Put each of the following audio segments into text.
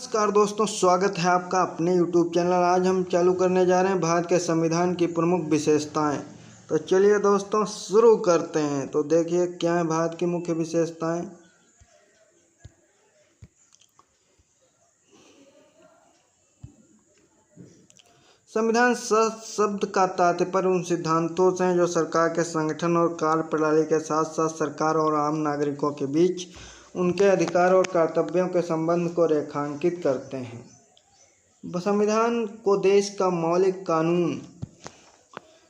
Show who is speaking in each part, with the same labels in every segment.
Speaker 1: नमस्कार दोस्तों, स्वागत है आपका अपने YouTube चैनल। आज हम चालू करने जा रहे हैं भारत के संविधान की प्रमुख विशेषताएं। तो चलिए दोस्तों शुरू करते हैं। तो देखिए क्या है भारत की मुख्य विशेषताएं। संविधान शब्द का तात्पर्य उन सिद्धांतों से है जो सरकार के संगठन और कार्य प्रणाली के साथ साथ सरकार और आम नागरिकों के बीच उनके अधिकार और कर्तव्यों के संबंध को रेखांकित करते हैं। संविधान को देश का मौलिक कानून,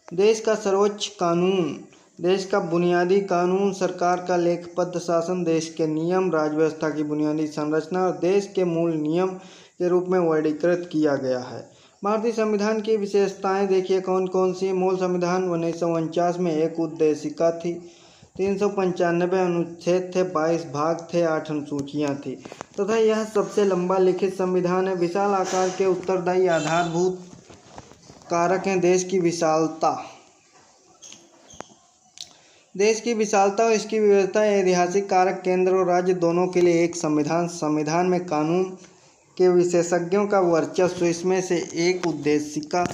Speaker 1: देश का सर्वोच्च कानून, देश का बुनियादी कानून, सरकार का लेखबद्ध शासन, देश के नियम, राज्य व्यवस्था की बुनियादी संरचना और देश के मूल नियम के रूप में वर्गीकृत किया गया है। भारतीय संविधान की विशेषताएं देखिए कौन कौन सी। मूल संविधान 1949 में एक उद्देशिका थी, 395 अनुच्छेद थे, 22 भाग थे, 8 अनुसूचियां थी तथा यह सबसे लंबा लिखित संविधान है। विशाल आकार के उत्तरदायी आधारभूत कारक हैं। देश की विशालता और इसकी विविधता, ऐतिहासिक कारक, केंद्र और राज्य दोनों के लिए एक संविधान में कानून के विशेषज्ञों का वर्चस्व, इसमें से एक उद्देशिका,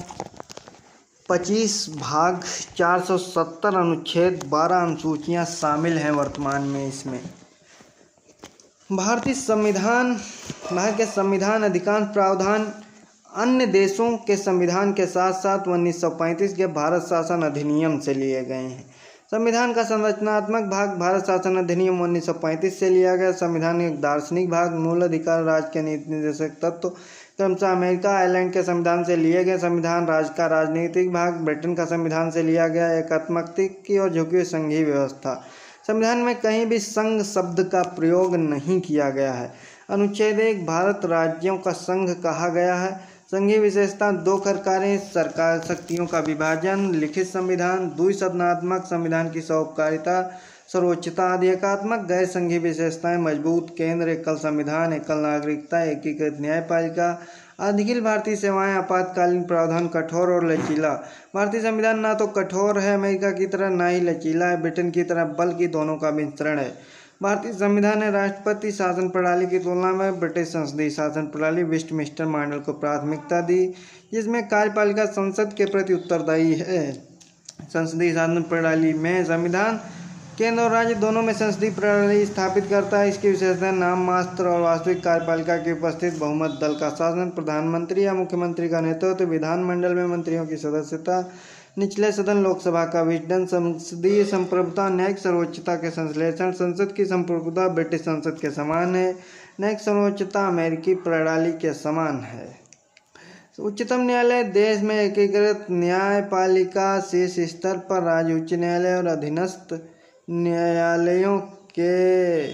Speaker 1: 25 भाग, 470 अनुच्छेद, 12 अनुसूचियां शामिल हैं वर्तमान में इसमें। भारत के संविधान अधिकांश प्रावधान अन्य देशों के संविधान के साथ साथ 1935 के भारत शासन अधिनियम से लिए गए हैं। संविधान का संरचनात्मक भाग भारत शासन अधिनियम 1935 से लिया गया। संविधान एक दार्शनिक भाग, मूल अधिकार, राज्य के नीति निर्देशक तत्व क्रमशः अमेरिका, आयरलैंड के संविधान से लिए गए। संविधान राज्य का राजनीतिक भाग ब्रिटेन का संविधान से लिया गया। एकात्मक की और झुकी हुई संघीय व्यवस्था। संविधान में कहीं भी संघ शब्द का प्रयोग नहीं किया गया है। अनुच्छेद 1 भारत राज्यों का संघ कहा गया है। संघीय विशेषता 2 प्रकारें, सरकार शक्तियों का विभाजन, लिखित संविधान, द्विसदनात्मक संविधान की सौपकारिता, सर्वोच्चता आदि। एकात्मक गैर संघीय विशेषताएं मजबूत केंद्र, एकल संविधान, एकल नागरिकता, एकीकृत न्यायपालिका, अखिल भारतीय सेवाएं, आपातकालीन प्रावधान, कठोर और लचीला। भारतीय संविधान ना तो कठोर है अमेरिका की तरह, ना ही लचीला है ब्रिटेन की तरह, बल्कि दोनों का मिश्रण है। भारतीय संविधान ने राष्ट्रपति शासन प्रणाली की तुलना में ब्रिटिश संसदीय शासन प्रणाली वेस्टमिंस्टर मॉडल को प्राथमिकता दी, जिसमें कार्यपालिका संसद के प्रति उत्तरदायी है। संसदीय शासन प्रणाली में संविधान केंद्र और राज्य दोनों में संसदीय प्रणाली स्थापित करता है। इसकी विशेषता नाम मात्र और वास्तविक कार्यपालिका की उपस्थित, बहुमत दल का शासन, प्रधानमंत्री या मुख्यमंत्री का नेतृत्व, विधानमंडल में मंत्रियों की सदस्यता, निचले सदन लोकसभा का विघटन, संसदीय संप्रभुता, न्यायिक सर्वोच्चता के संश्लेषण। संसद की संप्रभुता ब्रिटिश संसद के समान है, न्यायिक सर्वोच्चता अमेरिकी प्रणाली के समान है। उच्चतम न्यायालय देश में एकीकृत न्यायपालिका, शीर्ष स्तर पर राज्य उच्च न्यायालय और अधीनस्थ न्यायालयों के